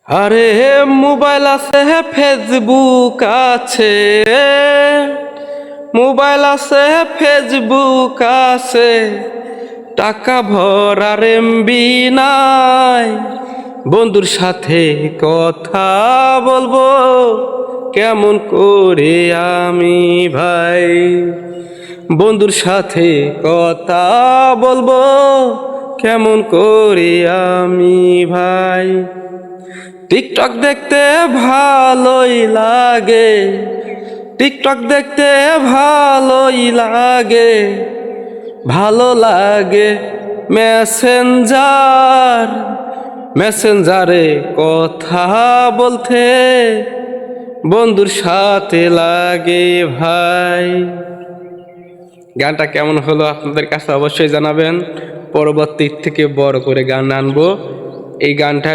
আরে মোবাইল আছে, ফেসবুক আছে, মোবাইল আছে, ফেসবুক আছে, টাকা ভরার এমবি নাই। বন্ধুর সাথে কথা বলবো কেমন করে আমি ভাই, বন্ধুর সাথে কথা বলবো কেমন করে আমি ভাই। টিকটক দেখতে ভালোই লাগে, টিকটক দেখতে ভালোই লাগে, ভালো লাগে মেসেঞ্জার, মেসেঞ্জারে কথা বলতে বন্ধুর সাথে লাগে ভাই। গানটা কেমন হলো আপনাদের কাছে অবশ্যই জানাবেন। পরবর্তী থেকে বড় করে গান আনবো। এই গানটা